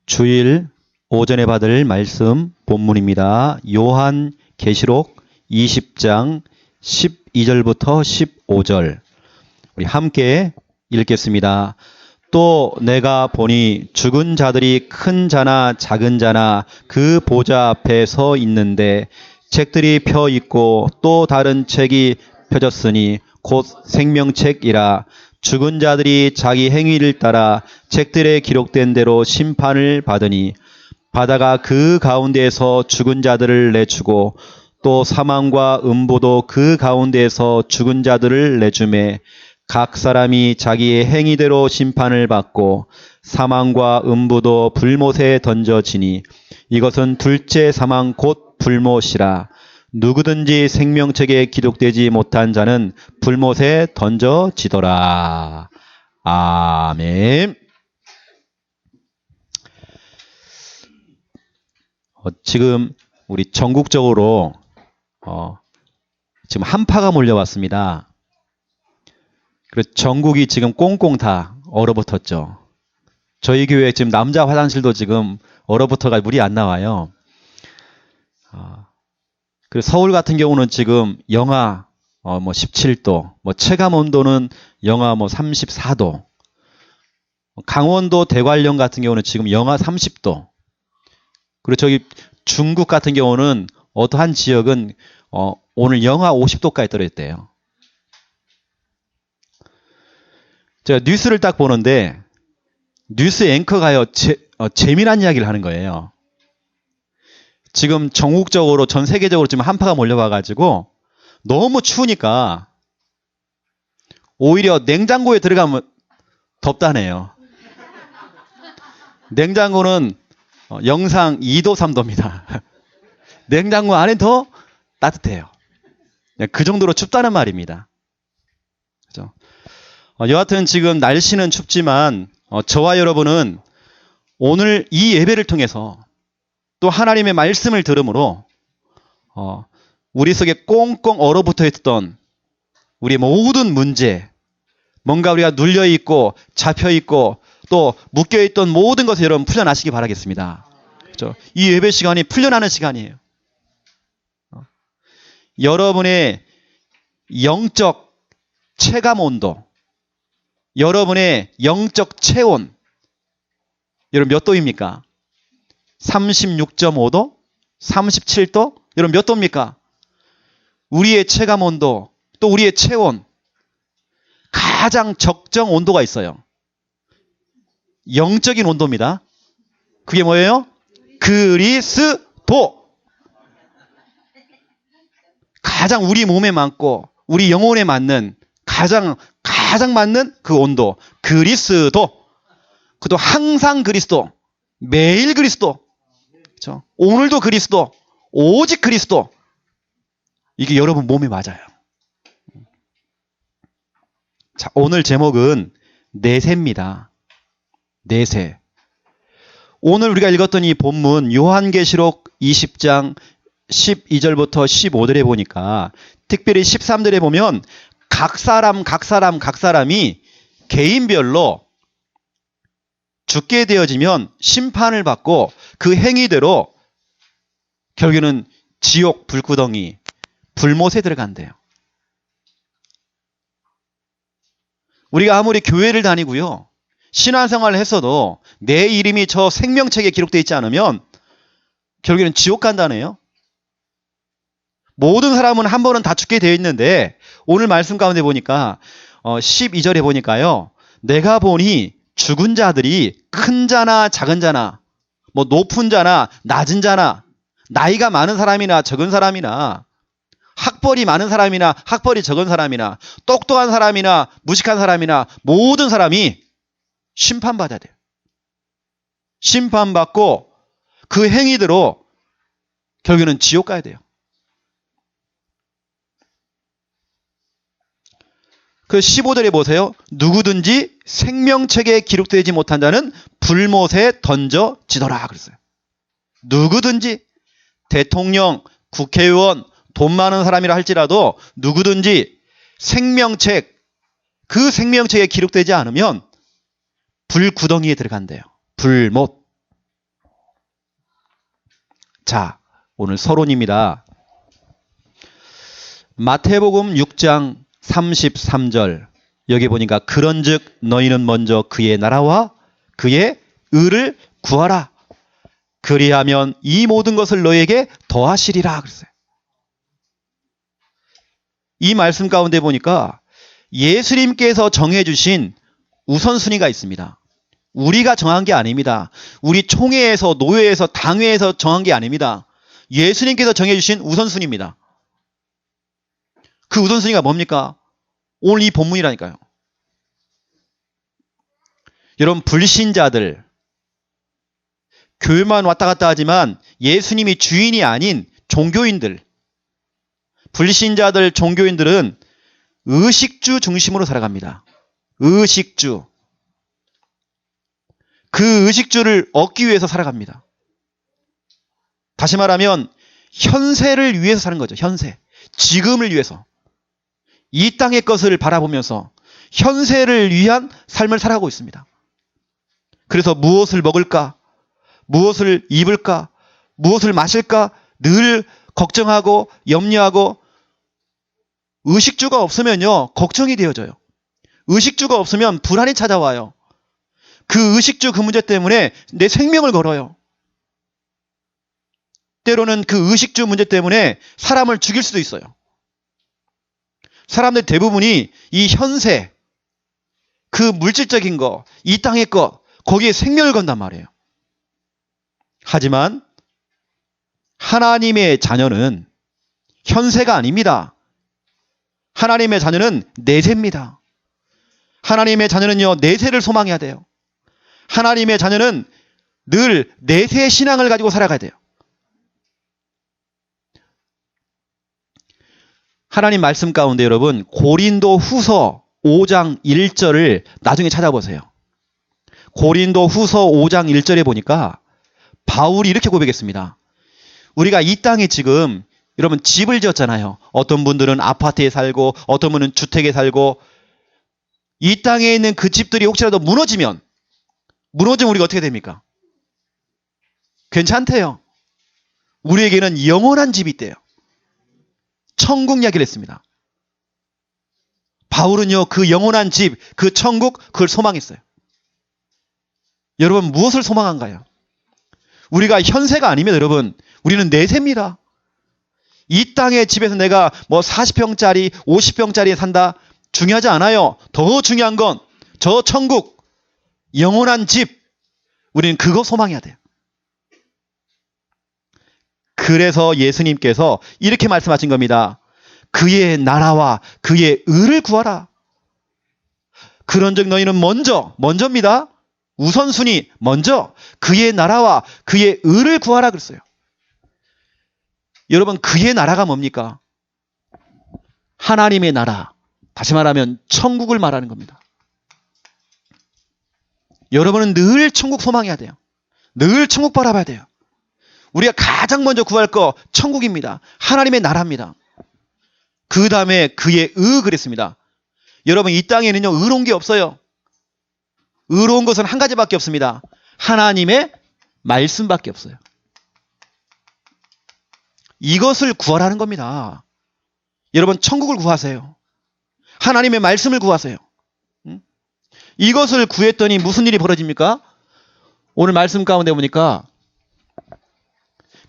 주일 오전에 받을 말씀 본문입니다. 요한계시록 20장 12절부터 15절 우리 함께 읽겠습니다. 또 내가 보니 죽은 자들이 큰 자나 작은 자나 그 보좌 앞에 서 있는데 책들이 펴 있고 또 다른 책이 펴졌으니 곧 생명책이라. 죽은 자들이 자기 행위를 따라 책들에 기록된 대로 심판을 받으니 바다가 그 가운데에서 죽은 자들을 내주고 또 사망과 음부도 그 가운데에서 죽은 자들을 내주매 각 사람이 자기의 행위대로 심판을 받고 사망과 음부도 불못에 던져지니 이것은 둘째 사망 곧 불못이라. 누구든지 생명책에 기록되지 못한 자는 불못에 던져지더라. 아멘. 지금 우리 전국적으로 지금 한파가 몰려왔습니다. 그래서 전국이 지금 꽁꽁 다 얼어붙었죠. 저희 교회 지금 남자 화장실도 지금 얼어붙어가 물이 안 나와요. 그리고 서울 같은 경우는 지금 영하 17도, 체감 온도는 영하 34도. 강원도 대관령 같은 경우는 지금 영하 30도. 그리고 저기 중국 같은 경우는 어떠한 지역은 오늘 영하 50도까지 떨어졌대요. 제가 뉴스를 딱 보는데 뉴스 앵커가요 재미난 이야기를 하는 거예요. 지금 전국적으로 전 세계적으로 지금 한파가 몰려와가지고 너무 추우니까 오히려 냉장고에 들어가면 덥다네요. 냉장고는 영상 2도 3도입니다. 냉장고 안에 더 따뜻해요. 그 정도로 춥다는 말입니다. 그렇죠? 여하튼 지금 날씨는 춥지만 저와 여러분은 오늘 이 예배를 통해서 또 하나님의 말씀을 들음으로 우리 속에 꽁꽁 얼어붙어 있던 우리의 모든 문제, 뭔가 우리가 눌려있고 잡혀있고 또 묶여있던 모든 것을 여러분 풀려나시기 바라겠습니다. 그렇죠? 이 예배 시간이 풀려나는 시간이에요. 여러분의 영적 체감 온도, 여러분의 영적 체온, 여러분 몇 도입니까? 36.5도? 37도? 여러분 몇 도입니까? 우리의 체감 온도, 또 우리의 체온, 가장 적정 온도가 있어요. 영적인 온도입니다. 그게 뭐예요? 그리스도. 가장 우리 몸에 맞고 우리 영혼에 맞는 가장 맞는 그 온도, 그리스도. 그것도 항상 그리스도, 매일 그리스도. 그렇죠? 오늘도 그리스도, 오직 그리스도. 이게 여러분 몸에 맞아요. 자, 오늘 제목은 내세입니다. 내세. 오늘 우리가 읽었던 이 본문 요한계시록 20장 12절부터 15절에 보니까 특별히 13절에 보면 각 사람이 개인별로 죽게 되어지면 심판을 받고 그 행위대로 결국에는 지옥 불구덩이, 불못에 들어간대요. 우리가 아무리 교회를 다니고요, 신앙생활을 했어도 내 이름이 저 생명책에 기록되어 있지 않으면 결국에는 지옥 간다네요. 모든 사람은 한 번은 다 죽게 되어 있는데 오늘 말씀 가운데 보니까 12절에 보니까요, 내가 보니 죽은 자들이 큰 자나 작은 자나 높은 자나 낮은 자나 나이가 많은 사람이나 적은 사람이나 학벌이 많은 사람이나 학벌이 적은 사람이나 똑똑한 사람이나 무식한 사람이나 모든 사람이 심판받아야 돼요. 심판받고 그 행위대로 결국에는 지옥 가야 돼요. 그 15절에 보세요. 누구든지 생명책에 기록되지 못한 자는 불못에 던져지더라 그랬어요. 누구든지 대통령, 국회의원, 돈 많은 사람이라 할지라도 누구든지 생명책, 그 생명책에 기록되지 않으면 불구덩이에 들어간대요. 불못. 자, 오늘 서론입니다. 마태복음 6장 33절 여기 보니까 그런즉 너희는 먼저 그의 나라와 그의 의를 구하라. 그리하면 이 모든 것을 너희에게 더하시리라 그랬어요. 이 말씀 가운데 보니까 예수님께서 정해주신 우선순위가 있습니다. 우리가 정한 게 아닙니다. 우리 총회에서, 노회에서, 당회에서 정한 게 아닙니다. 예수님께서 정해주신 우선순위입니다. 그 우선순위가 뭡니까? 오늘 이 본문이라니까요. 여러분, 불신자들, 교회만 왔다 갔다 하지만 예수님이 주인이 아닌 종교인들, 불신자들, 종교인들은 의식주 중심으로 살아갑니다. 의식주. 그 의식주를 얻기 위해서 살아갑니다. 다시 말하면 현세를 위해서 사는 거죠. 현세. 지금을 위해서. 이 땅의 것을 바라보면서 현세를 위한 삶을 살아가고 있습니다. 그래서 무엇을 먹을까? 무엇을 입을까? 무엇을 마실까? 늘 걱정하고 염려하고 의식주가 없으면요. 걱정이 되어져요. 의식주가 없으면 불안이 찾아와요. 그 의식주 그 문제 때문에 내 생명을 걸어요. 때로는 그 의식주 문제 때문에 사람을 죽일 수도 있어요. 사람들 대부분이 이 현세, 그 물질적인 거, 이 땅의 것, 거기에 생명을 건단 말이에요. 하지만 하나님의 자녀는 현세가 아닙니다. 하나님의 자녀는 내세입니다. 하나님의 자녀는요, 내세를 소망해야 돼요. 하나님의 자녀는 늘 내세 신앙을 가지고 살아가야 돼요. 하나님 말씀 가운데 여러분, 고린도 후서 5장 1절을 나중에 찾아보세요. 고린도 후서 5장 1절에 보니까 바울이 이렇게 고백했습니다. 우리가 이 땅에 지금 여러분 집을 지었잖아요. 어떤 분들은 아파트에 살고 어떤 분은 주택에 살고 이 땅에 있는 그 집들이 혹시라도 무너지면 우리가 어떻게 됩니까? 괜찮대요. 우리에게는 영원한 집이 있대요. 천국 이야기를 했습니다. 바울은요, 그 영원한 집, 그 천국, 그걸 소망했어요. 여러분, 무엇을 소망한가요? 우리가 현세가 아니면 여러분, 우리는 내세입니다. 이 땅의 집에서 내가 뭐 40평짜리, 50평짜리에 산다? 중요하지 않아요. 더 중요한 건 저 천국, 영원한 집, 우리는 그거 소망해야 돼요. 그래서 예수님께서 이렇게 말씀하신 겁니다. 그의 나라와 그의 의를 구하라. 그런즉 너희는 먼저입니다. 우선순위 먼저 그의 나라와 그의 의를 구하라 그랬어요. 여러분, 그의 나라가 뭡니까? 하나님의 나라. 다시 말하면 천국을 말하는 겁니다. 여러분은 늘 천국 소망해야 돼요. 늘 천국 바라봐야 돼요. 우리가 가장 먼저 구할 거 천국입니다. 하나님의 나라입니다. 그 다음에 그의 의 그랬습니다. 여러분, 이 땅에는요, 의로운 게 없어요. 의로운 것은 한 가지밖에 없습니다. 하나님의 말씀밖에 없어요. 이것을 구하라는 겁니다. 여러분, 천국을 구하세요. 하나님의 말씀을 구하세요. 이것을 구했더니 무슨 일이 벌어집니까? 오늘 말씀 가운데 보니까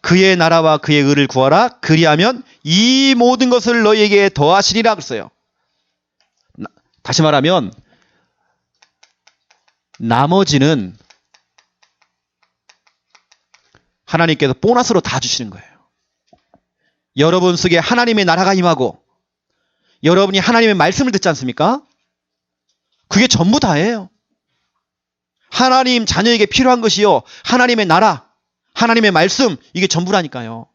그의 나라와 그의 의를 구하라. 그리하면 이 모든 것을 너희에게 더하시리라 그랬어요. 다시 말하면 나머지는 하나님께서 보너스로 다 주시는 거예요. 여러분 속에 하나님의 나라가 임하고 여러분이 하나님의 말씀을 듣지 않습니까? 그게 전부 다예요. 하나님 자녀에게 필요한 것이요, 하나님의 나라, 하나님의 말씀, 이게 전부라니까요.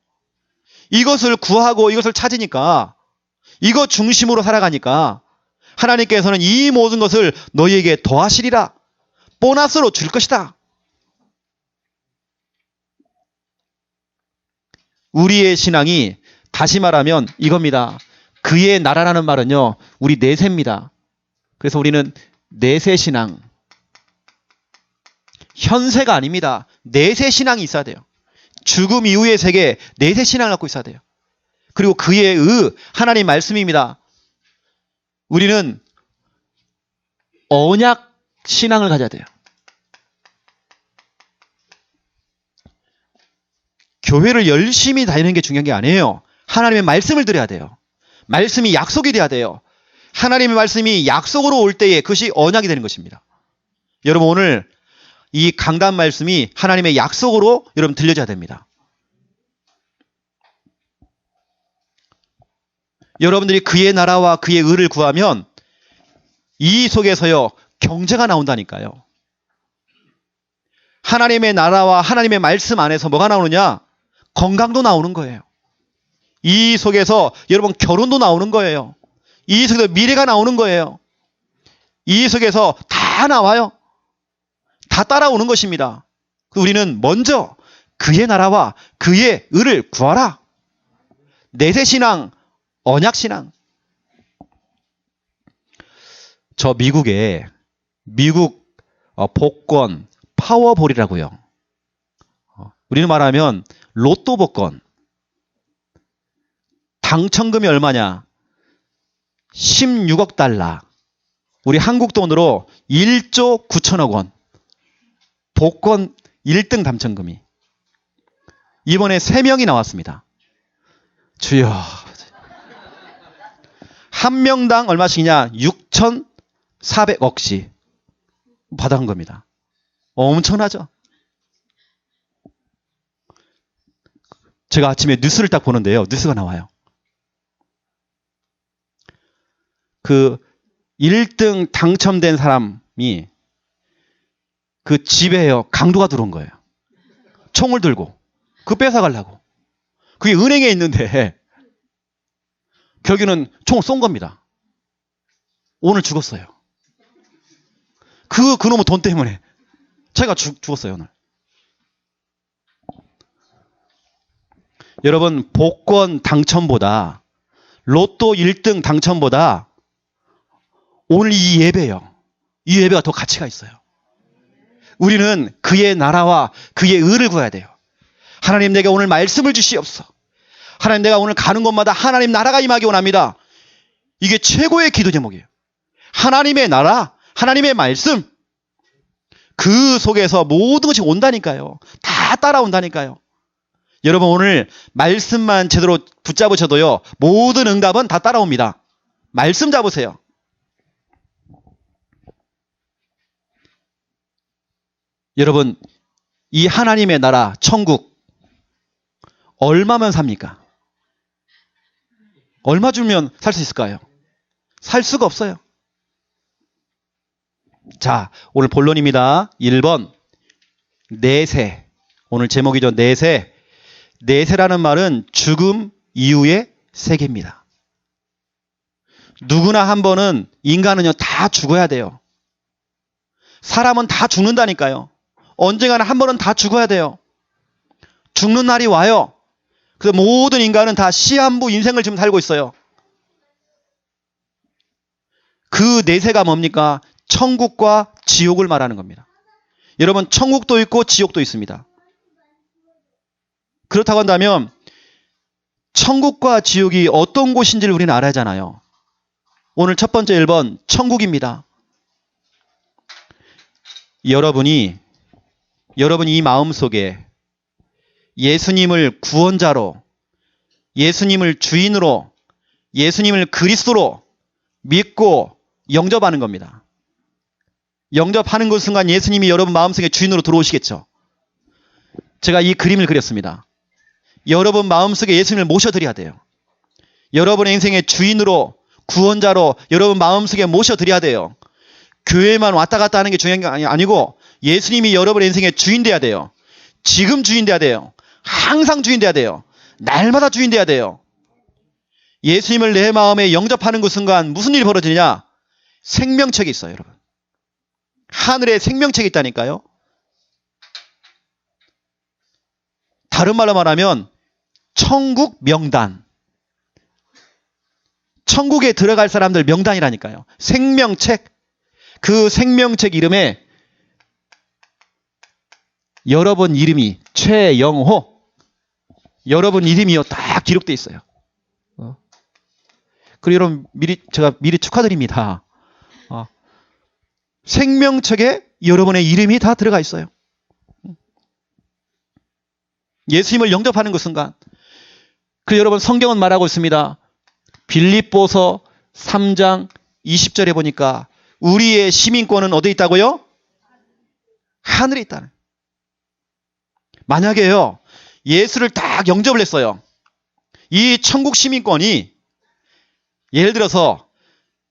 이것을 구하고 이것을 찾으니까, 이것 중심으로 살아가니까 하나님께서는 이 모든 것을 너희에게 더하시리라. 보너스로 줄 것이다. 우리의 신앙이 다시 말하면 이겁니다. 그의 나라라는 말은요, 우리 내세입니다. 그래서 우리는 내세 신앙, 현세가 아닙니다. 내세 신앙이 있어야 돼요. 죽음 이후의 세계, 내세 신앙을 갖고 있어야 돼요. 그리고 그의 하나님 말씀입니다. 우리는 언약 신앙을 가져야 돼요. 교회를 열심히 다니는 게 중요한 게 아니에요. 하나님의 말씀을 드려야 돼요. 말씀이 약속이 돼야 돼요. 하나님의 말씀이 약속으로 올 때에 그것이 언약이 되는 것입니다. 여러분 오늘 이 강단 말씀이 하나님의 약속으로 여러분 들려져야 됩니다. 여러분들이 그의 나라와 그의 의를 구하면 이 속에서요 경제가 나온다니까요. 하나님의 나라와 하나님의 말씀 안에서 뭐가 나오느냐? 건강도 나오는 거예요. 이 속에서 여러분 결혼도 나오는 거예요. 이 속에서 미래가 나오는 거예요. 이 속에서 다 나와요. 다 따라오는 것입니다. 우리는 먼저 그의 나라와 그의 의를 구하라. 내세신앙, 언약신앙. 저 미국 복권 파워볼이라고요. 우리는 말하면 로또 복권. 당첨금이 얼마냐? 16억 달러. 우리 한국 돈으로 1조 9천억 원. 복권 1등 당첨금이. 이번에 3명이 나왔습니다. 주여. 한 명당 얼마씩이냐? 6,400억씩 받아간 겁니다. 엄청나죠? 제가 아침에 뉴스를 딱 보는데요. 뉴스가 나와요. 그 1등 당첨된 사람이 그 집에요. 강도가 들어온 거예요. 총을 들고. 그거 뺏어가려고. 그게 은행에 있는데 결국에는 총을 쏜 겁니다. 오늘 죽었어요. 그놈의 돈 때문에 자기가 죽었어요. 오늘. 여러분 복권 당첨보다 로또 1등 당첨보다 오늘 이 예배요. 이 예배가 더 가치가 있어요. 우리는 그의 나라와 그의 의를 구해야 돼요. 하나님 내게 오늘 말씀을 주시옵소서. 하나님 내가 오늘 가는 곳마다 하나님 나라가 임하기 원합니다. 이게 최고의 기도 제목이에요. 하나님의 나라, 하나님의 말씀. 그 속에서 모든 것이 온다니까요. 다 따라온다니까요. 여러분 오늘 말씀만 제대로 붙잡으셔도요. 모든 응답은 다 따라옵니다. 말씀 잡으세요. 여러분 이 하나님의 나라 천국 얼마면 삽니까? 얼마 주면 살 수 있을까요? 살 수가 없어요. 자, 오늘 본론입니다. 1번 내세. 오늘 제목이죠. 내세. 내세라는 말은 죽음 이후의 세계입니다. 누구나 한 번은 인간은요 다 죽어야 돼요. 사람은 다 죽는다니까요. 언젠가는 한 번은 다 죽어야 돼요. 죽는 날이 와요. 그래서 모든 인간은 다 시한부 인생을 지금 살고 있어요. 그 내세가 뭡니까? 천국과 지옥을 말하는 겁니다. 여러분 천국도 있고 지옥도 있습니다. 그렇다고 한다면 천국과 지옥이 어떤 곳인지를 우리는 알아야 하잖아요. 오늘 첫 번째 1번 천국입니다. 여러분이 이 마음속에 예수님을 구원자로, 예수님을 주인으로, 예수님을 그리스도로 믿고 영접하는 겁니다. 영접하는 그 순간 예수님이 여러분 마음속에 주인으로 들어오시겠죠. 제가 이 그림을 그렸습니다. 여러분 마음속에 예수님을 모셔드려야 돼요. 여러분의 인생의 주인으로, 구원자로 여러분 마음속에 모셔드려야 돼요. 교회만 왔다 갔다 하는 게 중요한 게 아니고 예수님이 여러분의 인생의 주인 돼야 돼요. 지금 주인 돼야 돼요. 항상 주인 돼야 돼요. 날마다 주인 돼야 돼요. 예수님을 내 마음에 영접하는 그 순간 무슨 일이 벌어지느냐? 생명책이 있어요, 여러분. 하늘에 생명책이 있다니까요. 다른 말로 말하면 천국 명단. 천국에 들어갈 사람들 명단이라니까요. 생명책. 그 생명책 이름에 여러분 이름이 최영호 여러분 이름이요 다 기록돼 있어요. 그리고 여러분 제가 미리 축하드립니다. 생명책에 여러분의 이름이 다 들어가 있어요. 예수님을 영접하는 그 순간. 그리고 여러분 성경은 말하고 있습니다. 빌립보서 3장 20절에 보니까 우리의 시민권은 어디에 있다고요? 하늘에 있다는. 만약에요 예수를 딱 영접을 했어요. 이 천국 시민권이 예를 들어서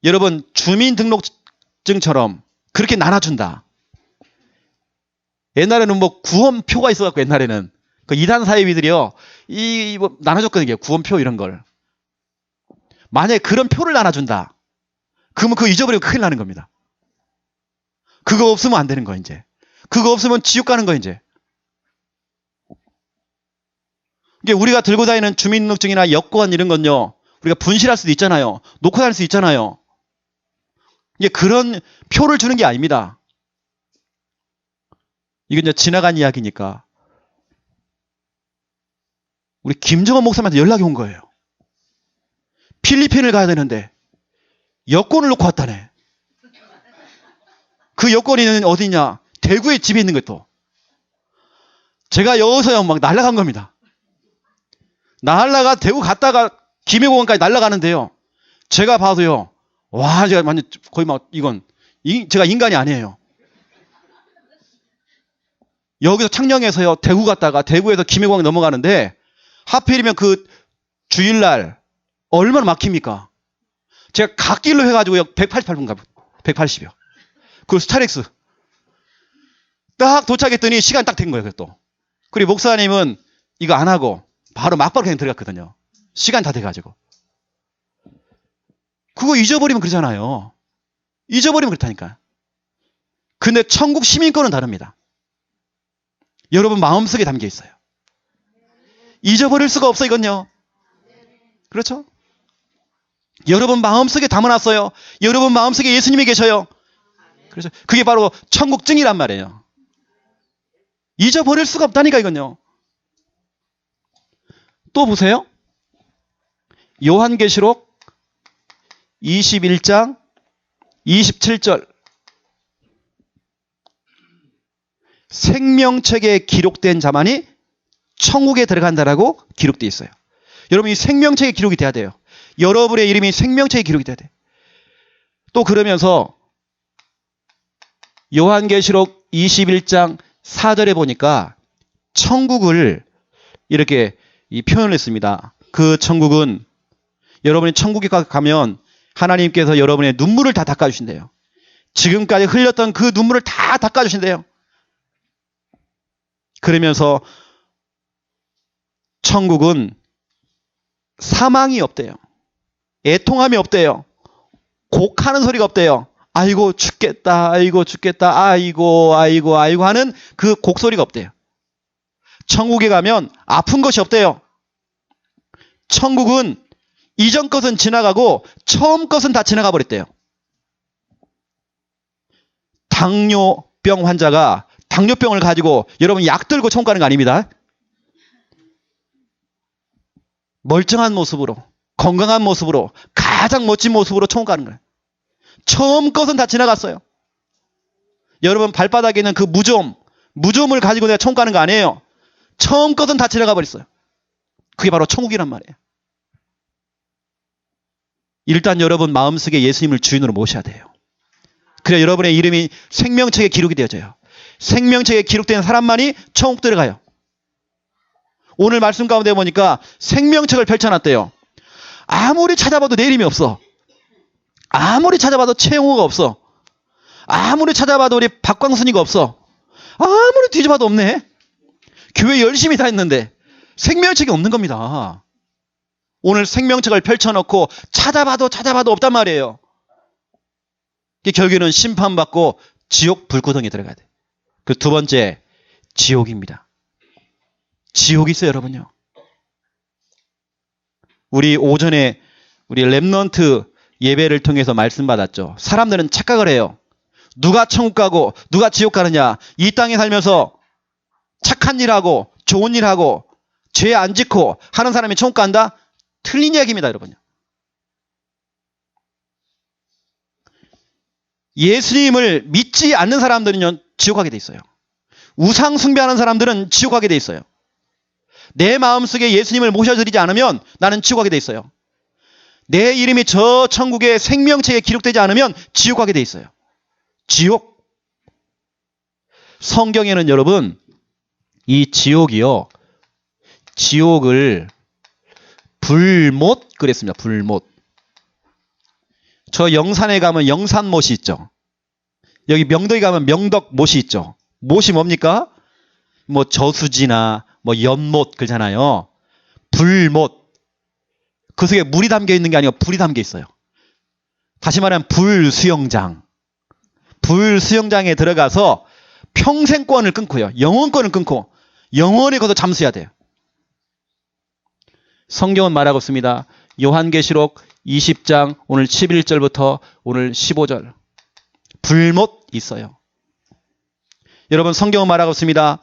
여러분 주민등록증처럼 그렇게 나눠준다. 옛날에는 뭐 구원표가 있어갖고 옛날에는 그 이단 사이비들이요 뭐 나눠줬거든요. 구원표 이런 걸. 만약에 그런 표를 나눠준다. 그러면 그거 잊어버리고 큰일 나는 겁니다. 그거 없으면 안 되는 거야 이제. 그거 없으면 지옥 가는 거야 이제. 이게 우리가 들고 다니는 주민등록증이나 여권 이런 건요. 우리가 분실할 수도 있잖아요. 놓고 다닐 수 있잖아요. 이게 그런 표를 주는 게 아닙니다. 이건 이제 지나간 이야기니까. 우리 김정은 목사님한테 연락이 온 거예요. 필리핀을 가야 되는데 여권을 놓고 왔다네. 그 여권이 어디냐? 대구에 집에 있는 것도. 제가 여기서요 막 날아간 겁니다. 날아가 대구 갔다가 김해공항까지 날아가는데요. 제가 봐도요. 와, 제가 완전 거의 막 이건 제가 인간이 아니에요. 여기서 창녕에서요. 대구 갔다가 대구에서 김해공항 넘어가는데 하필이면 그 주일날 얼마나 막힙니까? 제가 갓길로 해가지고요. 188분가 180이요. 그 스타렉스. 딱 도착했더니 시간 딱 된 거예요. 또. 그리고 목사님은 이거 안 하고 바로 막바로 그냥 들어갔거든요. 시간 다 돼가지고. 그거 잊어버리면 그러잖아요. 잊어버리면 그렇다니까. 근데 천국 시민권은 다릅니다. 여러분 마음속에 담겨 있어요. 잊어버릴 수가 없어 이건요. 그렇죠? 여러분 마음속에 담아놨어요. 여러분 마음속에 예수님이 계셔요. 그래서 그게 바로 천국증이란 말이에요. 잊어버릴 수가 없다니까 이건요. 또 보세요. 요한계시록 21장 27절. 생명책에 기록된 자만이 천국에 들어간다라고 기록되어 있어요. 여러분 이 생명책에 기록이 돼야 돼요. 여러분의 이름이 생명책에 기록이 돼야 돼. 또 그러면서 요한계시록 21장 4절에 보니까 천국을 이렇게 표현을 했습니다. 그 천국은 여러분이 천국에 가면 하나님께서 여러분의 눈물을 다 닦아주신대요. 지금까지 흘렸던 그 눈물을 다 닦아주신대요. 그러면서 천국은 사망이 없대요. 애통함이 없대요. 곡하는 소리가 없대요. 아이고 죽겠다, 아이고 죽겠다, 아이고 아이고 아이고 하는 그 곡소리가 없대요. 천국에 가면 아픈 것이 없대요. 천국은 이전 것은 지나가고 처음 것은 다 지나가 버렸대요. 당뇨병 환자가 당뇨병을 가지고 여러분 약 들고 천국 가는 거 아닙니다. 멀쩡한 모습으로 건강한 모습으로 가장 멋진 모습으로 천국 가는 거예요. 처음 것은 다 지나갔어요. 여러분 발바닥에 있는 그 무좀을 가지고 내가 천국 가는 거 아니에요. 처음 것은 다 지나가 버렸어요. 그게 바로 천국이란 말이에요. 일단 여러분 마음속에 예수님을 주인으로 모셔야 돼요. 그래야 여러분의 이름이 생명책에 기록이 되어져요. 생명책에 기록된 사람만이 천국 들어가요. 오늘 말씀 가운데 보니까 생명책을 펼쳐놨대요. 아무리 찾아봐도 내 이름이 없어. 아무리 찾아봐도 최영호가 없어. 아무리 찾아봐도 우리 박광순이가 없어. 아무리 뒤져봐도 없네. 교회 열심히 다 했는데 생명책이 없는 겁니다. 오늘 생명책을 펼쳐놓고 찾아봐도 없단 말이에요. 결국에는 심판받고 지옥 불구덩이에 들어가야 돼. 그 두 번째 지옥입니다. 지옥이 있어요, 여러분요. 우리 오전에 우리 렘넌트 예배를 통해서 말씀 받았죠. 사람들은 착각을 해요. 누가 천국 가고 누가 지옥 가느냐. 이 땅에 살면서 착한 일하고 좋은 일하고 죄 안 짓고 하는 사람이 천국 간다? 틀린 이야기입니다, 여러분. 예수님을 믿지 않는 사람들은요, 지옥 가게 돼 있어요. 우상 숭배하는 사람들은 지옥 가게 돼 있어요. 내 마음속에 예수님을 모셔드리지 않으면 나는 지옥 가게 돼 있어요. 내 이름이 저 천국의 생명책에 기록되지 않으면 지옥 가게 돼 있어요. 지옥. 성경에는 여러분, 이 지옥이요, 지옥을 불못 그랬습니다. 불못. 저 영산에 가면 영산못이 있죠. 여기 명덕에 가면 명덕못이 있죠. 못이 뭡니까? 뭐 저수지나 뭐 연못 그러잖아요. 불못. 그 속에 물이 담겨 있는 게 아니고 불이 담겨 있어요. 다시 말하면 불수영장. 불수영장에 들어가서 평생권을 끊고요. 영원권을 끊고 영원히 거기서 잠수해야 돼요. 성경은 말하고 있습니다. 요한계시록 20장 오늘 11절부터 오늘 15절. 불못 있어요. 여러분, 성경은 말하고 있습니다.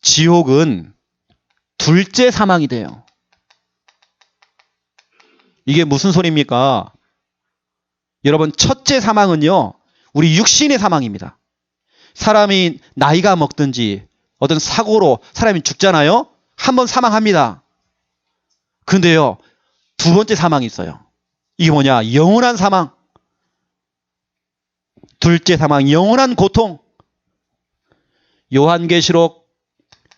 지옥은 둘째 사망이 돼요. 이게 무슨 소리입니까? 여러분, 첫째 사망은요, 우리 육신의 사망입니다. 사람이 나이가 먹든지 어떤 사고로 사람이 죽잖아요. 한번 사망합니다. 근데요, 두 번째 사망이 있어요. 이게 뭐냐? 영원한 사망. 둘째 사망, 영원한 고통. 요한계시록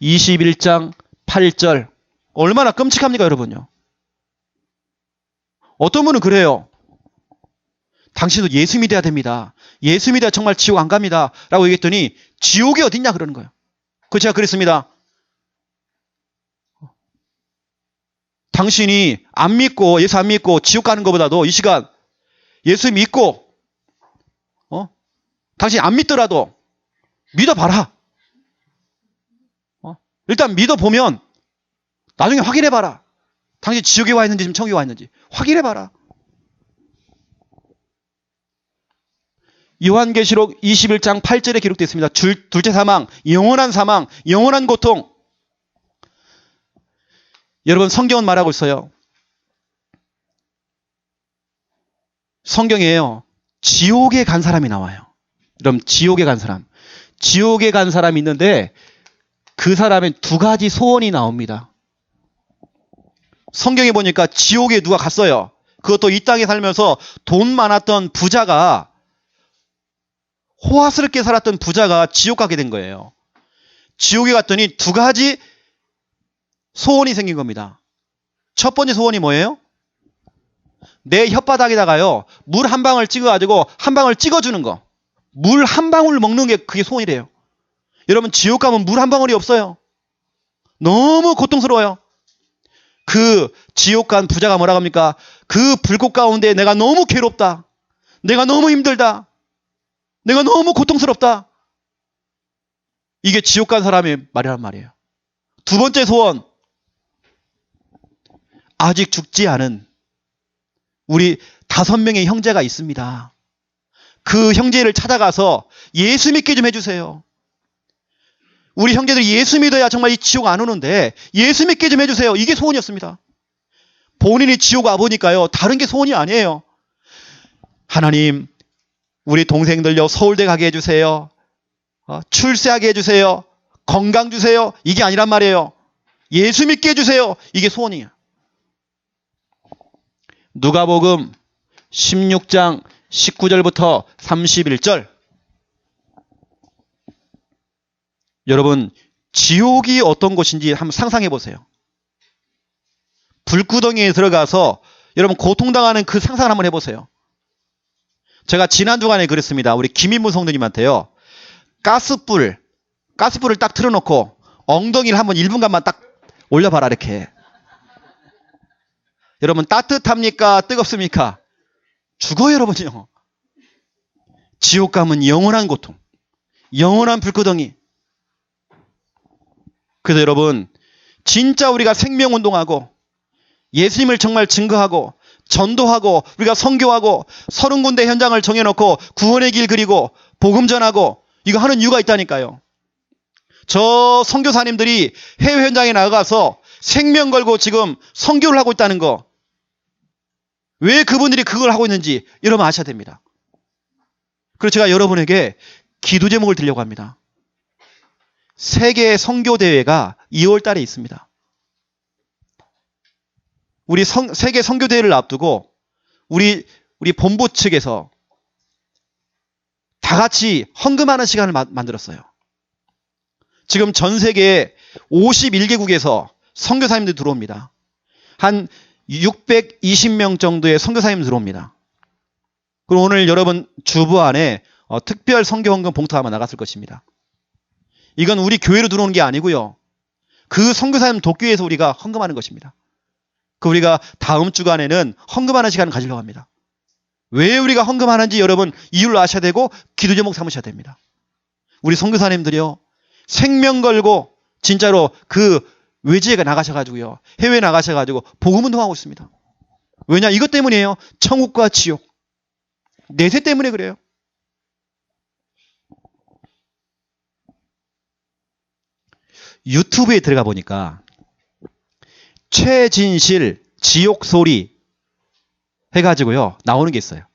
21장 8절. 얼마나 끔찍합니까, 여러분요? 어떤 분은 그래요. 당신도 예수 믿어야 됩니다. 예수 믿어야 정말 지옥 안 갑니다. 라고 얘기했더니 지옥이 어딨냐 그러는 거예요. 그래서 제가 그랬습니다. 당신이 안 믿고 예수 안 믿고 지옥 가는 것보다도 이 시간 예수 믿고 당신이 안 믿더라도 믿어봐라. 일단 믿어보면 나중에 확인해봐라. 당신 지옥에 와 있는지 지금 천국에 와 있는지 확인해봐라. 요한계시록 21장 8절에 기록되어 있습니다. 둘째 사망, 영원한 고통. 여러분, 성경은 말하고 있어요. 성경에요, 지옥에 간 사람이 나와요. 여러분, 지옥에 간 사람. 지옥에 간 사람이 있는데 그 사람의 두 가지 소원이 나옵니다. 성경에 보니까 지옥에 누가 갔어요. 그것도 이 땅에 살면서 돈 많았던 부자가, 호화스럽게 살았던 부자가 지옥 가게 된 거예요. 지옥에 갔더니 두 가지 소원이 생긴 겁니다. 첫 번째 소원이 뭐예요? 내 혓바닥에다가요, 물 한 방울 찍어가지고 한 방울 찍어주는 거. 물 한 방울 먹는 게 그게 소원이래요. 여러분, 지옥 가면 물 한 방울이 없어요. 너무 고통스러워요. 그 지옥 간 부자가 뭐라고 합니까? 그 불꽃 가운데 내가 너무 괴롭다. 내가 너무 힘들다. 내가 너무 고통스럽다. 이게 지옥 간 사람의 말이란 말이에요. 두 번째 소원. 아직 죽지 않은 우리 5명의 형제가 있습니다. 그 형제를 찾아가서 예수 믿게 좀 해주세요. 우리 형제들이 예수 믿어야 정말 이 지옥 안 오는데 예수 믿게 좀 해주세요. 이게 소원이었습니다. 본인이 지옥 와보니까요, 다른 게 소원이 아니에요. 하나님, 우리 동생들요, 서울대 가게 해주세요. 출세하게 해주세요. 건강 주세요. 이게 아니란 말이에요. 예수 믿게 해주세요. 이게 소원이에요. 누가복음 16장 19절부터 31절. 여러분, 지옥이 어떤 곳인지 한번 상상해 보세요. 불구덩이에 들어가서 여러분 고통당하는 그 상상을 한번 해보세요. 제가 지난 주간에 그랬습니다. 우리 김인무 성도님한테요, 가스불을 딱 틀어놓고 엉덩이를 한번 1분간만 딱 올려봐라, 이렇게. 여러분, 따뜻합니까? 뜨겁습니까? 죽어요, 여러분요. 지옥 가면 영원한 고통, 영원한 불구덩이. 그래서 여러분, 진짜 우리가 생명운동하고 예수님을 정말 증거하고 전도하고 우리가 선교하고 30군데 현장을 정해놓고 구원의 길 그리고 복음 전하고 이거 하는 이유가 있다니까요. 저 선교사님들이 해외 현장에 나가서 생명 걸고 지금 선교를 하고 있다는 거. 왜 그분들이 그걸 하고 있는지 여러분 아셔야 됩니다. 그래서 제가 여러분에게 기도 제목을 드리려고 합니다. 세계 선교 대회가 2월 달에 있습니다. 우리 세계 선교 대회를 앞두고 우리 본부 측에서 다 같이 헌금하는 시간을 만들었어요. 지금 전 세계 51개국에서 선교사님들이 들어옵니다. 한 620명 정도의 선교사님들 들어옵니다. 그리고 오늘 여러분 주보 안에 특별 선교 헌금 봉투가 아마 나갔을 것입니다. 이건 우리 교회로 들어오는 게 아니고요. 그 선교사님 돕기 위해서 우리가 헌금하는 것입니다. 그 우리가 다음 주간에는 헌금하는 시간을 가지려고 합니다. 왜 우리가 헌금하는지 여러분 이유를 아셔야 되고 기도 제목 삼으셔야 됩니다. 우리 선교사님들이요. 생명 걸고 진짜로 그 외지에 나가셔가지고요. 해외에 나가셔가지고 복음 운동하고 있습니다. 왜냐? 이것 때문이에요. 천국과 지옥. 내세 때문에 그래요. 유튜브에 들어가 보니까 최진실 지옥 소리 해가지고요. 나오는 게 있어요.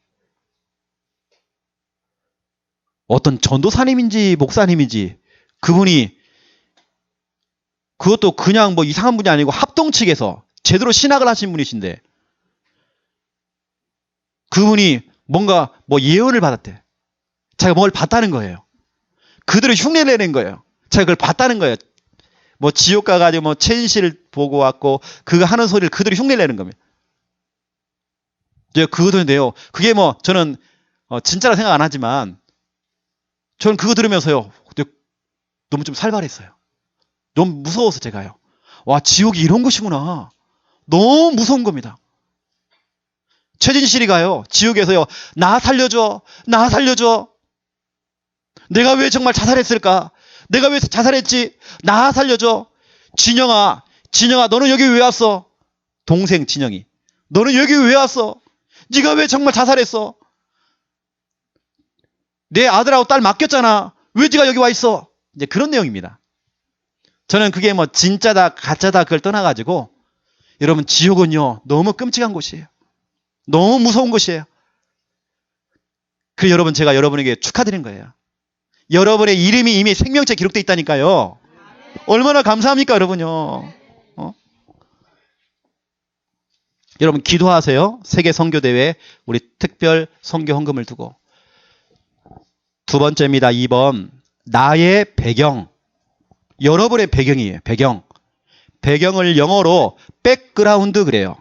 어떤 전도사님인지 목사님인지 그분이 그것도 그냥 뭐 이상한 분이 아니고 합동 측에서 제대로 신학을 하신 분이신데 그분이 뭔가 뭐 예언을 받았대. 자기가 뭘 봤다는 거예요. 그들을 흉내를 내는 거예요. 자기가 그걸 봤다는 거예요. 뭐 지옥 가가지고 뭐 최진실을 보고 왔고 그거 하는 소리를 그들이 흉내를 내는 겁니다. 그거인데요. 그게 뭐 저는 진짜라 생각 안 하지만 저는 그거 들으면서요. 너무 좀 살벌했어요. 너무 무서워서 제가요. 와, 지옥이 이런 곳이구나. 너무 무서운 겁니다. 최진실이 가요. 지옥에서요. 나 살려줘. 나 살려줘. 내가 왜 정말 자살했을까? 내가 왜 자살했지? 나 살려줘. 진영아, 너는 여기 왜 왔어? 동생 진영이. 너는 여기 왜 왔어? 네가 왜 정말 자살했어? 내 아들하고 딸 맡겼잖아. 왜 네가 여기 와 있어? 이제 그런 내용입니다. 저는 그게 뭐 진짜다 가짜다 그걸 떠나가지고 여러분 지옥은요 너무 끔찍한 곳이에요. 너무 무서운 곳이에요. 그래서 여러분 제가 여러분에게 축하드린 거예요. 여러분의 이름이 이미 생명체에 기록되어 있다니까요. 얼마나 감사합니까 여러분요. 여러분 기도하세요. 세계 선교대회 우리 특별 선교 헌금을 두고. 두 번째입니다. 2번 나의 배경. 여러분의 배경이에요. 배경을 영어로 백그라운드 그래요.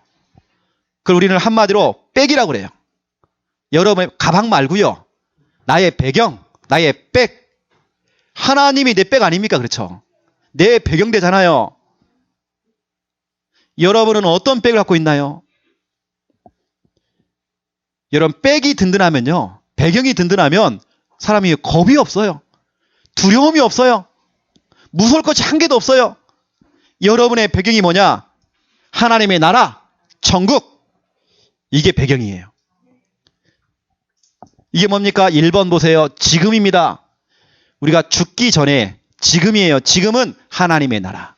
그걸 우리는 한마디로 백이라고 그래요. 여러분의 가방 말고요. 나의 배경, 나의 백. 하나님이 내 백 아닙니까? 그렇죠? 내 배경 되잖아요. 여러분은 어떤 백을 갖고 있나요? 여러분 백이 든든하면요. 배경이 든든하면 사람이 겁이 없어요. 두려움이 없어요. 무서울 것이 한 개도 없어요. 여러분의 배경이 뭐냐? 하나님의 나라, 천국. 이게 배경이에요. 이게 뭡니까? 1번 보세요. 지금입니다. 우리가 죽기 전에 지금이에요. 지금은 하나님의 나라.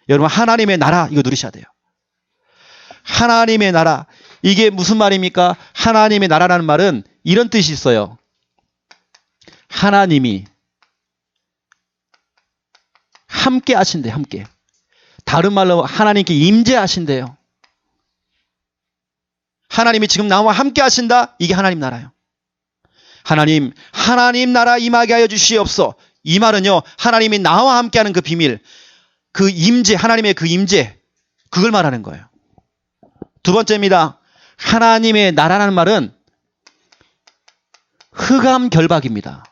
여러분 하나님의 나라 이거 누리셔야 돼요. 하나님의 나라. 이게 무슨 말입니까? 하나님의 나라라는 말은 이런 뜻이 있어요. 하나님이 함께 하신대요. 함께. 다른 말로 하나님께 임재하신대요. 하나님이 지금 나와 함께 하신다. 이게 하나님 나라예요. 하나님 나라 임하게 하여 주시옵소서. 이 말은요. 하나님이 나와 함께하는 그 비밀, 그 임재, 하나님의 그 임재, 그걸 말하는 거예요. 두 번째입니다. 하나님의 나라라는 말은 흑암 결박입니다.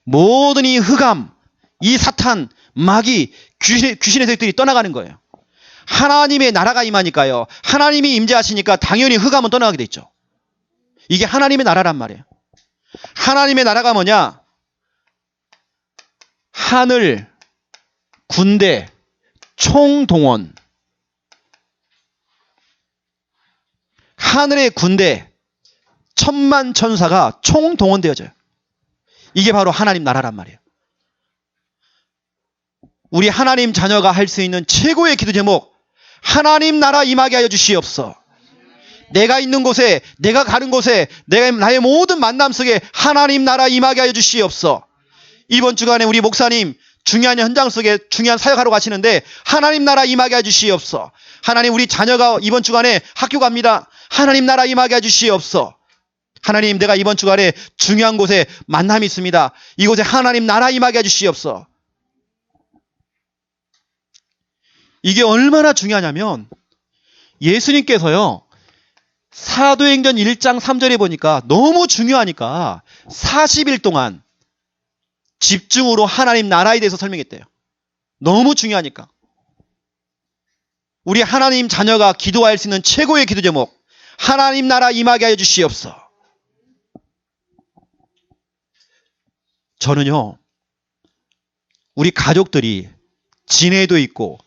모든 이 흑암, 이 사탄, 마귀, 귀신의 세력들이 떠나가는 거예요. 하나님의 나라가 임하니까요. 하나님이 임재하시니까 당연히 흑암은 떠나가게 돼 있죠. 이게 하나님의 나라란 말이에요. 하나님의 나라가 뭐냐? 하늘, 군대, 총동원. 하늘의 군대, 천만 천사가 총동원되어져요. 이게 바로 하나님 나라란 말이에요. 우리 하나님 자녀가 할 수 있는 최고의 기도 제목, 하나님 나라 임하게 하여 주시옵소서. 내가 있는 곳에, 내가 가는 곳에, 나의 모든 만남 속에 하나님 나라 임하게 하여 주시옵소서. 이번 주간에 우리 목사님 중요한 현장 속에 중요한 사역하러 가시는데 하나님 나라 임하게 하여 주시옵소서. 하나님, 우리 자녀가 이번 주간에 학교 갑니다. 하나님 나라 임하게 해 주시옵소서. 하나님, 내가 이번 주간에 중요한 곳에 만남이 있습니다. 이곳에 하나님 나라 임하게 해 주시옵소서. 이게 얼마나 중요하냐면 예수님께서요, 사도행전 1장 3절에 보니까 너무 중요하니까 40일 동안 집중으로 하나님 나라에 대해서 설명했대요. 너무 중요하니까. 우리 하나님 자녀가 기도할 수 있는 최고의 기도 제목, 하나님 나라 임하게 하여 주시옵소서. 저는요, 우리 가족들이 진해에도 있고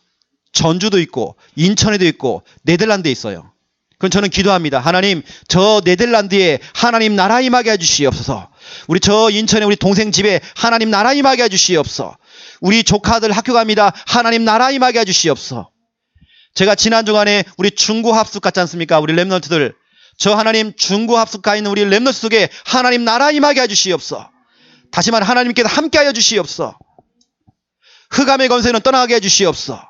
전주도 있고 인천에도 있고 네덜란드에 있어요. 그럼 저는 기도합니다. 하나님, 저 네덜란드에 하나님 나라 임하게 해주시옵소서. 우리 저 인천에 우리 동생 집에 하나님 나라 임하게 해주시옵소서. 우리 조카들 학교 갑니다. 하나님 나라 임하게 해주시옵소서. 제가 지난 주간에 우리 중고 합숙 갔지 않습니까? 우리 렘넌트들. 저 하나님 중고 합숙 가 있는 우리 렘넌트 속에 하나님 나라 임하게 해주시옵소서. 다시 말해 하나님께서 함께 하여 주시옵소서. 흑암의 권세는 떠나게 해주시옵소서.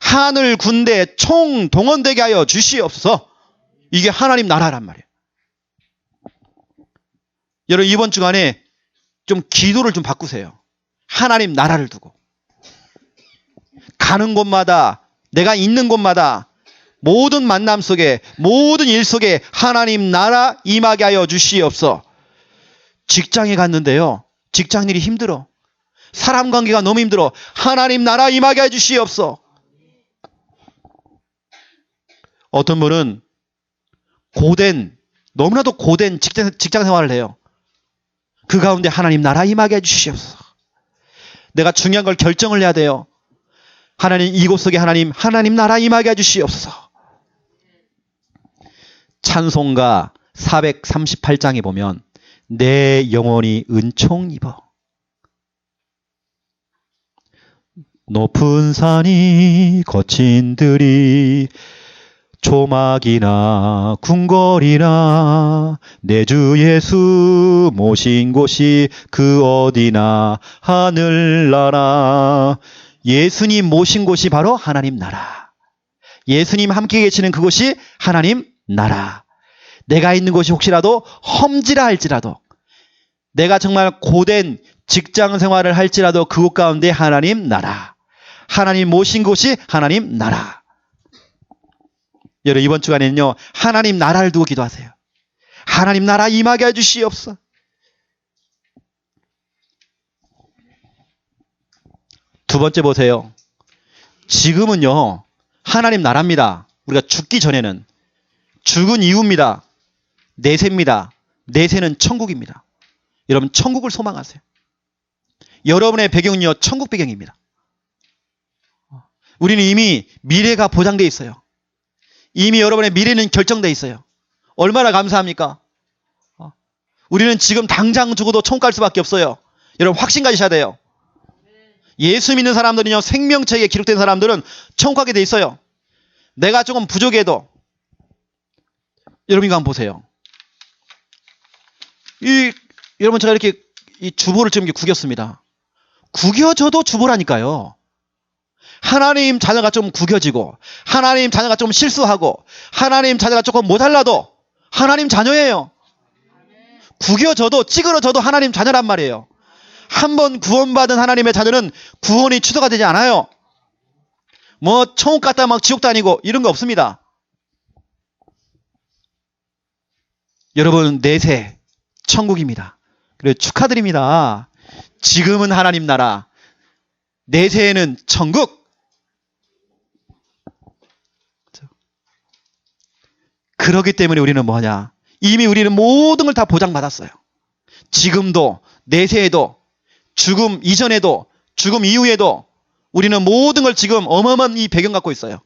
하늘 군대 총 동원되게 하여 주시옵소서. 이게 하나님 나라란 말이에요. 여러분, 이번 주간에 좀 기도를 좀 바꾸세요. 하나님 나라를 두고. 가는 곳마다, 내가 있는 곳마다, 모든 만남 속에, 모든 일 속에 하나님 나라 임하게 하여 주시옵소서. 직장에 갔는데요, 직장 일이 힘들어. 사람 관계가 너무 힘들어. 하나님 나라 임하게 해 주시옵소서. 어떤 분은 너무나도 고된 직장 생활을 해요. 그 가운데 하나님 나라 임하게 해 주시옵소서. 내가 중요한 걸 결정을 해야 돼요. 하나님, 이곳 속에 하나님 나라 임하게 해 주시옵소서. 찬송가 438장에 보면 내 영혼이 은총 입어 높은 산이 거친 들이 조막이나 궁궐이나 내 주 예수 모신 곳이 그 어디나 하늘나라. 예수님 모신 곳이 바로 하나님 나라. 예수님 함께 계시는 그곳이 하나님 나라. 내가 있는 곳이 혹시라도 험지라 할지라도, 내가 정말 고된 직장 생활을 할지라도 그곳 가운데 하나님 나라. 하나님 모신 곳이 하나님 나라. 여러분, 이번 주간에는요, 하나님 나라를 두고 기도하세요. 하나님 나라 임하게 해주시옵소서. 두 번째 보세요. 지금은요, 하나님 나라입니다. 우리가 죽기 전에는. 죽은 이후입니다. 내세입니다. 내세는 천국입니다. 여러분, 천국을 소망하세요. 여러분의 배경은요, 천국 배경입니다. 우리는 이미 미래가 보장되어 있어요. 이미 여러분의 미래는 결정되어 있어요. 얼마나 감사합니까? 우리는 지금 당장 죽어도 천국 갈 수밖에 없어요. 여러분, 확신 가지셔야 돼요. 예수 믿는 사람들은요, 생명책에 기록된 사람들은 천국 가게 돼 있어요. 내가 조금 부족해도. 여러분, 이거 한번 보세요. 여러분, 제가 이렇게 이 주보를 좀 이렇게 구겼습니다. 구겨져도 주보라니까요. 하나님 자녀가 좀 구겨지고, 하나님 자녀가 좀 실수하고, 하나님 자녀가 조금 모자라도 하나님 자녀예요. 구겨져도 찌그러져도 하나님 자녀란 말이에요. 한번 구원받은 하나님의 자녀는 구원이 취소가 되지 않아요. 뭐 천국 갔다 막 지옥 다니고 이런 거 없습니다. 여러분, 내세 천국입니다. 그래서 축하드립니다. 지금은 하나님 나라, 내세에는 천국. 그렇기 때문에 우리는 뭐냐? 이미 우리는 모든 걸 다 보장받았어요. 지금도, 내세에도, 죽음 이전에도, 죽음 이후에도 우리는 모든 걸 지금 어마어마한 이 배경 갖고 있어요.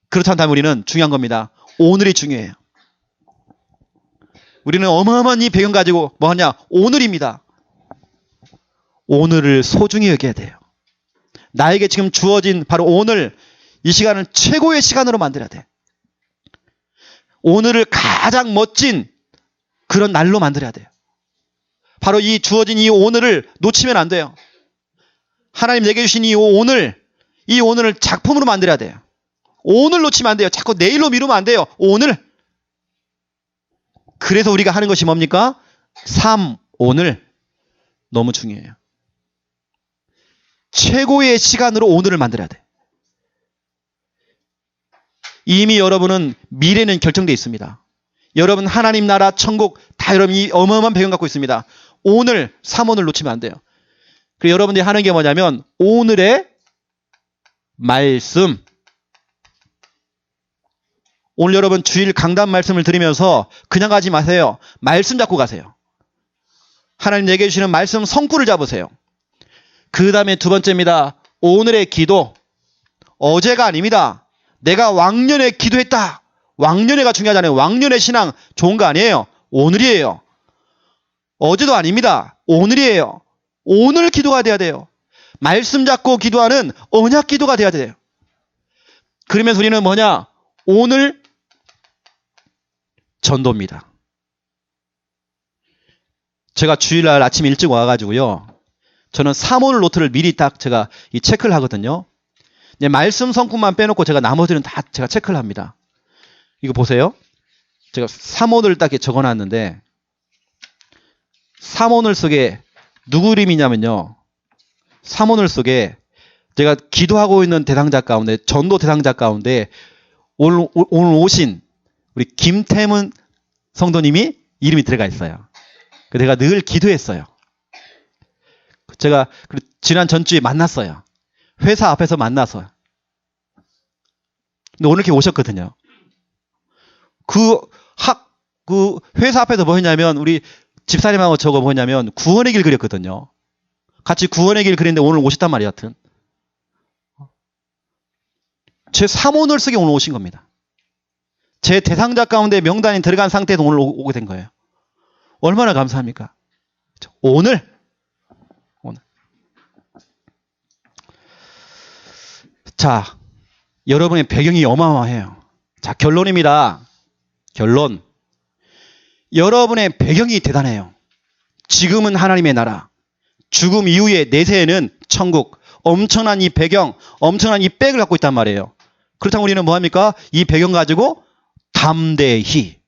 그렇다면 우리는 중요한 겁니다. 오늘이 중요해요. 우리는 어마어마한 이 배경 가지고 뭐하냐? 오늘입니다. 오늘을 소중히 여겨야 돼요. 나에게 지금 주어진 바로 오늘 이 시간을 최고의 시간으로 만들어야 돼. 오늘을 가장 멋진 그런 날로 만들어야 돼요. 바로 이 주어진 이 오늘을 놓치면 안 돼요. 하나님 내게 주신 이 오늘을 작품으로 만들어야 돼요. 오늘 놓치면 안 돼요. 자꾸 내일로 미루면 안 돼요. 오늘. 그래서 우리가 하는 것이 뭡니까? 오늘. 너무 중요해요. 최고의 시간으로 오늘을 만들어야 돼. 이미 여러분은 미래는 결정되어 있습니다. 여러분 하나님 나라 천국 다 여러분이 어마어마한 배경 갖고 있습니다. 오늘 3오늘 놓치면 안 돼요. 그리고 여러분들이 하는 게 뭐냐면 오늘의 말씀. 오늘 여러분 주일 강단 말씀을 들으면서 그냥 가지 마세요. 말씀 잡고 가세요. 하나님 내게 주시는 말씀 성구를 잡으세요. 그 다음에 두 번째입니다. 오늘의 기도. 어제가 아닙니다. 내가 왕년에 기도했다. 왕년에가 중요하잖아요. 왕년의 신앙 좋은 거 아니에요. 오늘이에요. 어제도 아닙니다. 오늘이에요. 오늘 기도가 돼야 돼요. 말씀 잡고 기도하는 언약 기도가 돼야 돼요. 그러면서 우리는 뭐냐? 오늘 전도입니다. 제가 주일날 아침 일찍 와가지고요. 저는 3오늘 노트를 미리 딱 제가 이 체크를 하거든요. 말씀 성품만 빼놓고 제가 나머지는 다 제가 체크를 합니다. 이거 보세요. 제가 3오늘 딱 적어놨는데 3오늘 속에 누구 이름이냐면요. 3오늘 속에 제가 기도하고 있는 대상자 가운데 전도 대상자 가운데 오늘 오신 우리 김태문 성도님이 이름이 들어가 있어요. 내가 늘 기도했어요. 제가 지난 전주에 만났어요. 회사 앞에서 만나서. 근데 오늘 이렇게 오셨거든요. 그 회사 앞에서 뭐 했냐면 우리 집사님하고 저거 뭐냐면 구원의 길 그렸거든요. 같이 구원의 길 그렸는데 오늘 오셨단 말이에요. 하여튼. 제 3오늘 속에 오늘 오신 겁니다. 제 대상자 가운데 명단이 들어간 상태에서 오늘 오게 된 거예요. 얼마나 감사합니까? 오늘. 자, 여러분의 배경이 어마어마해요. 자, 결론입니다. 결론. 여러분의 배경이 대단해요. 지금은 하나님의 나라. 죽음 이후의 내세에는 천국. 엄청난 이 배경, 엄청난 이 백을 갖고 있단 말이에요. 그렇다면 우리는 뭐합니까? 이 배경 가지고 담대히.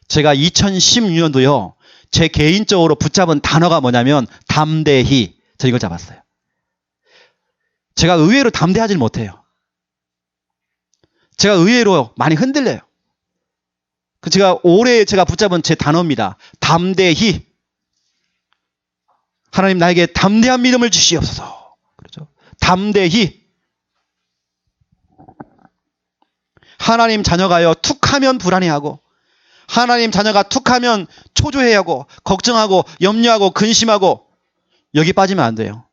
제가 2016년도요. 제 개인적으로 붙잡은 단어가 뭐냐면 담대히. 저 이걸 잡았어요. 제가 의외로 담대하지 못해요. 제가 의외로 많이 흔들려요. 제가 올해 제가 붙잡은 제 단어입니다. 담대히. 하나님 나에게 담대한 믿음을 주시옵소서. 그렇죠? 담대히. 하나님 자녀가요, 툭하면 불안해하고, 하나님 자녀가 툭하면 초조해하고, 걱정하고, 염려하고, 근심하고, 여기 빠지면 안 돼요.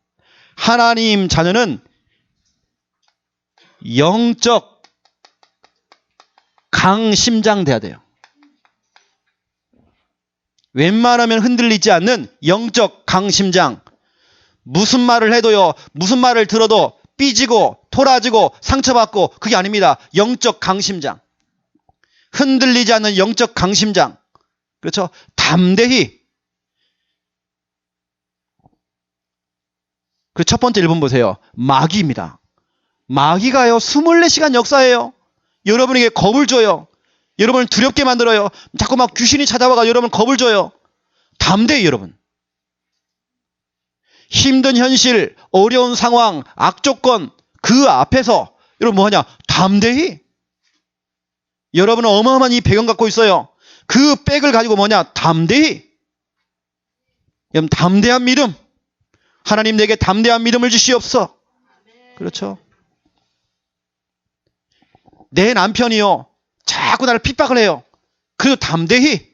하나님 자녀는 영적 강심장 돼야 돼요. 웬만하면 흔들리지 않는 영적 강심장. 무슨 말을 해도요, 무슨 말을 들어도 삐지고 토라지고 상처받고 그게 아닙니다. 영적 강심장. 흔들리지 않는 영적 강심장. 그렇죠? 담대히. 그 첫 번째 1번 보세요. 마귀입니다. 마귀가요 24시간 역사예요. 여러분에게 겁을 줘요. 여러분을 두렵게 만들어요. 자꾸 막 귀신이 찾아와가 여러분 겁을 줘요. 담대히 여러분. 힘든 현실, 어려운 상황, 악조건 그 앞에서 여러분 뭐하냐? 담대히. 여러분은 어마어마한 이 배경 갖고 있어요. 그 백을 가지고 뭐냐? 담대히. 여러분 담대한 믿음. 하나님 내게 담대한 믿음을 주시옵소서. 그렇죠? 내 남편이요. 자꾸 나를 핍박을 해요. 그래도 담대히.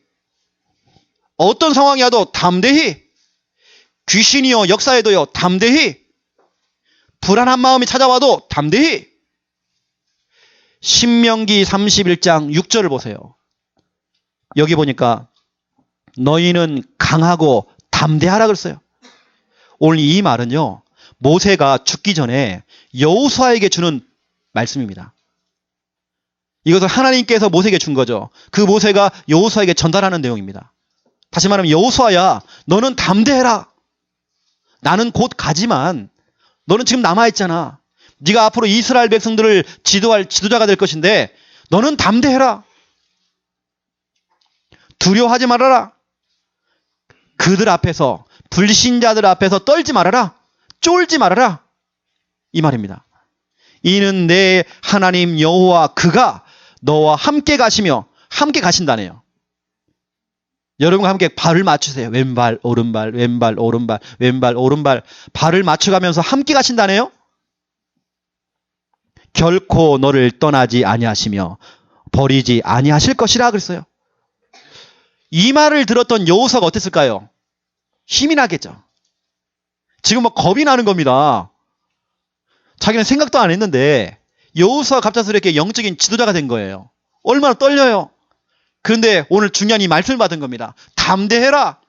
어떤 상황이 와도 담대히. 귀신이요. 역사에도요. 담대히. 불안한 마음이 찾아와도 담대히. 신명기 31장 6절을 보세요. 여기 보니까 너희는 강하고 담대하라 그랬어요. 오늘 이 말은요. 모세가 죽기 전에 여호수아에게 주는 말씀입니다. 이것을 하나님께서 모세에게 준 거죠. 그 모세가 여호수아에게 전달하는 내용입니다. 다시 말하면 여호수아야, 너는 담대해라. 나는 곧 가지만 너는 지금 남아있잖아. 네가 앞으로 이스라엘 백성들을 지도할 지도자가 될 것인데 너는 담대해라. 두려워하지 말아라. 그들 앞에서, 불신자들 앞에서 떨지 말아라. 쫄지 말아라. 이 말입니다. 이는 내 하나님 여호와 그가 너와 함께 가시며, 함께 가신다네요. 여러분과 함께 발을 맞추세요. 왼발, 오른발, 왼발, 오른발, 왼발, 오른발. 발을 맞춰가면서 함께 가신다네요. 결코 너를 떠나지 아니하시며 버리지 아니하실 것이라 그랬어요. 이 말을 들었던 여호수아가 어땠을까요? 힘이 나겠죠. 지금 막 겁이 나는 겁니다. 자기는 생각도 안 했는데 여호수아가 갑작스럽게 영적인 지도자가 된 거예요. 얼마나 떨려요. 그런데 오늘 중요한 이 말씀을 받은 겁니다. 담대해라.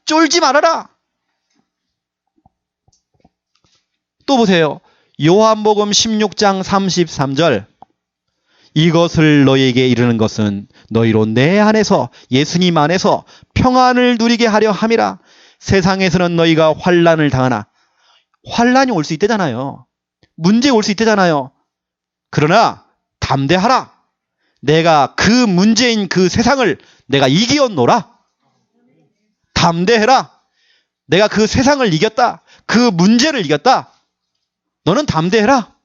쫄지 말아라. 또 보세요. 요한복음 16장 33절. 이것을 너희에게 이르는 것은 너희로 내 안에서, 예수님 안에서 평안을 누리게 하려 함이라. 세상에서는 너희가 환난을 당하나. 환난이 올 수 있대잖아요. 문제 올 수 있대잖아요. 그러나 담대하라. 내가 그 문제인 그 세상을 내가 이기었노라. 담대해라. 내가 그 세상을 이겼다. 그 문제를 이겼다. 너는 담대해라.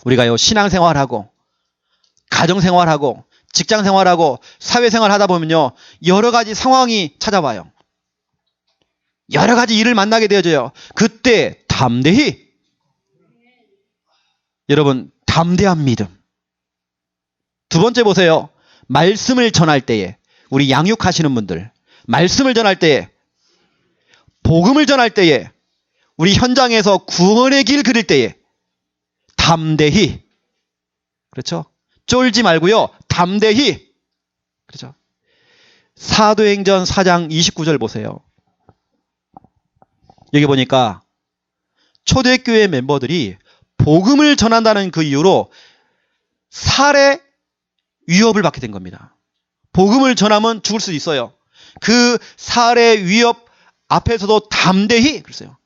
우리가요, 신앙생활하고 가정생활하고 직장생활하고 사회생활 하다 보면요, 여러 가지 상황이 찾아와요. 여러 가지 일을 만나게 되어져요. 그때 담대히, 여러분, 담대한 믿음. 두 번째 보세요. 말씀을 전할 때에, 우리 양육하시는 분들, 말씀을 전할 때에, 복음을 전할 때에, 우리 현장에서 구원의 길 그릴 때에 담대히, 그렇죠? 쫄지 말고요, 담대히, 그렇죠? 사도행전 4장 29절 보세요. 여기 보니까 초대교회 멤버들이 복음을 전한다는 그 이유로 살해 위협을 받게 된 겁니다. 복음을 전하면 죽을 수도 있어요. 그 살해 위협 앞에서도 담대히, 그랬어요.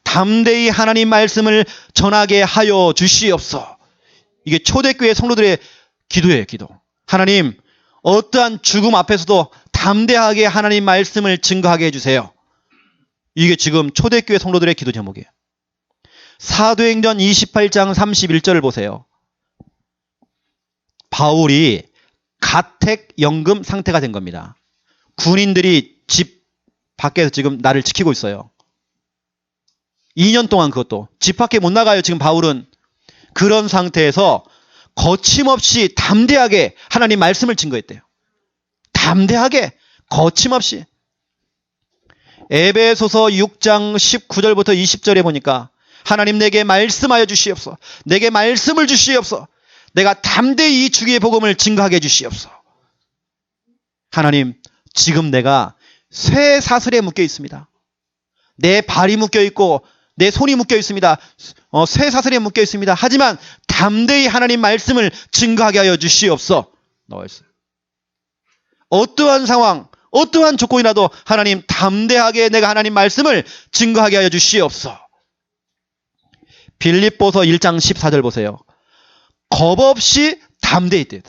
담대히 하나님 말씀을 전하게 하여 주시옵소서. 이게 초대교회 성도들의 기도예요, 기도. 하나님, 어떠한 죽음 앞에서도 담대하게 하나님 말씀을 증거하게 해주세요. 이게 지금 초대교회 성도들의 기도 제목이에요. 사도행전 28장 31절을 보세요. 바울이 가택연금 상태가 된 겁니다. 군인들이 집 밖에서 지금 나를 지키고 있어요. 2년 동안 그것도. 집 밖에 못 나가요, 지금 바울은. 그런 상태에서 거침없이 담대하게 하나님 말씀을 증거했대요. 담대하게, 거침없이. 에베소서 6장 19절부터 20절에 보니까 하나님 내게 말씀하여 주시옵소서. 내게 말씀을 주시옵소서. 내가 담대히 주의 복음을 증거하게 해주시옵소서. 하나님, 지금 내가 쇠 사슬에 묶여 있습니다. 내 발이 묶여 있고 내 손이 묶여 있습니다. 쇠 사슬에 묶여 있습니다. 하지만 담대히 하나님 말씀을 증거하게 하여 주시옵소서. 나와 있어요. 어떠한 상황, 어떠한 조건이라도 하나님 담대하게 내가 하나님 말씀을 증거하게 하여 주시옵소서. 빌립보서 1장 14절 보세요. 겁 없이 담대히 있대요.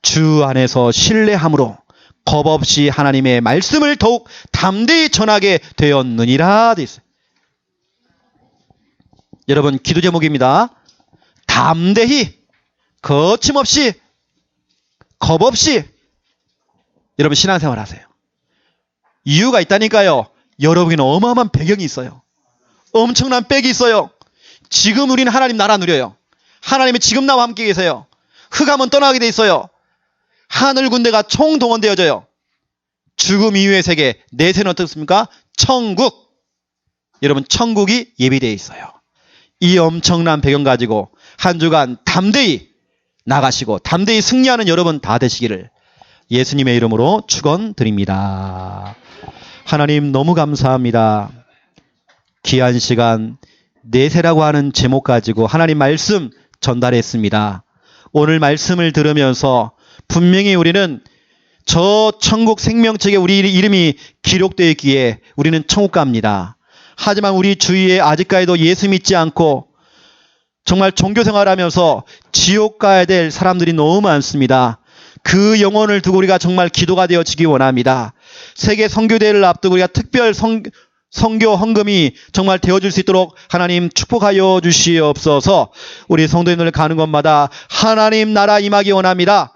주 안에서 신뢰함으로 겁 없이 하나님의 말씀을 더욱 담대히 전하게 되었느니라 돼 있어요. 여러분, 기도 제목입니다. 담대히, 거침없이, 겁 없이 여러분 신앙생활 하세요. 이유가 있다니까요. 여러분에게는 어마어마한 배경이 있어요. 엄청난 백이 있어요. 지금 우리는 하나님 나라 누려요. 하나님이 지금 나와 함께 계세요. 흑암은 떠나게 돼 있어요. 하늘 군대가 총동원되어져요. 죽음 이후의 세계, 내세는 어떻습니까? 천국. 여러분, 천국이 예비되어 있어요. 이 엄청난 배경 가지고 한 주간 담대히 나가시고 담대히 승리하는 여러분 다 되시기를 예수님의 이름으로 축원드립니다. 하나님 너무 감사합니다. 귀한 시간 내세라고 하는 제목 가지고 하나님 말씀 전달했습니다. 오늘 말씀을 들으면서 분명히 우리는 저 천국 생명책에 우리 이름이 기록되어 있기에 우리는 천국 갑니다. 하지만 우리 주위에 아직까지도 예수 믿지 않고 정말 종교생활하면서 지옥 가야 될 사람들이 너무 많습니다. 그 영혼을 두고 우리가 정말 기도가 되어지기 원합니다. 세계 선교대회를 앞두고 우리가 특별 선교 헌금이 정말 되어줄 수 있도록 하나님 축복하여 주시옵소서. 우리 성도님들 가는 곳마다 하나님 나라 임하기 원합니다.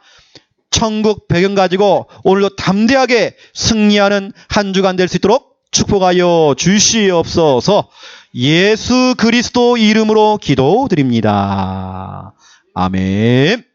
천국 배경 가지고 오늘도 담대하게 승리하는 한 주간 될 수 있도록 축복하여 주시옵소서. 예수 그리스도 이름으로 기도드립니다. 아멘.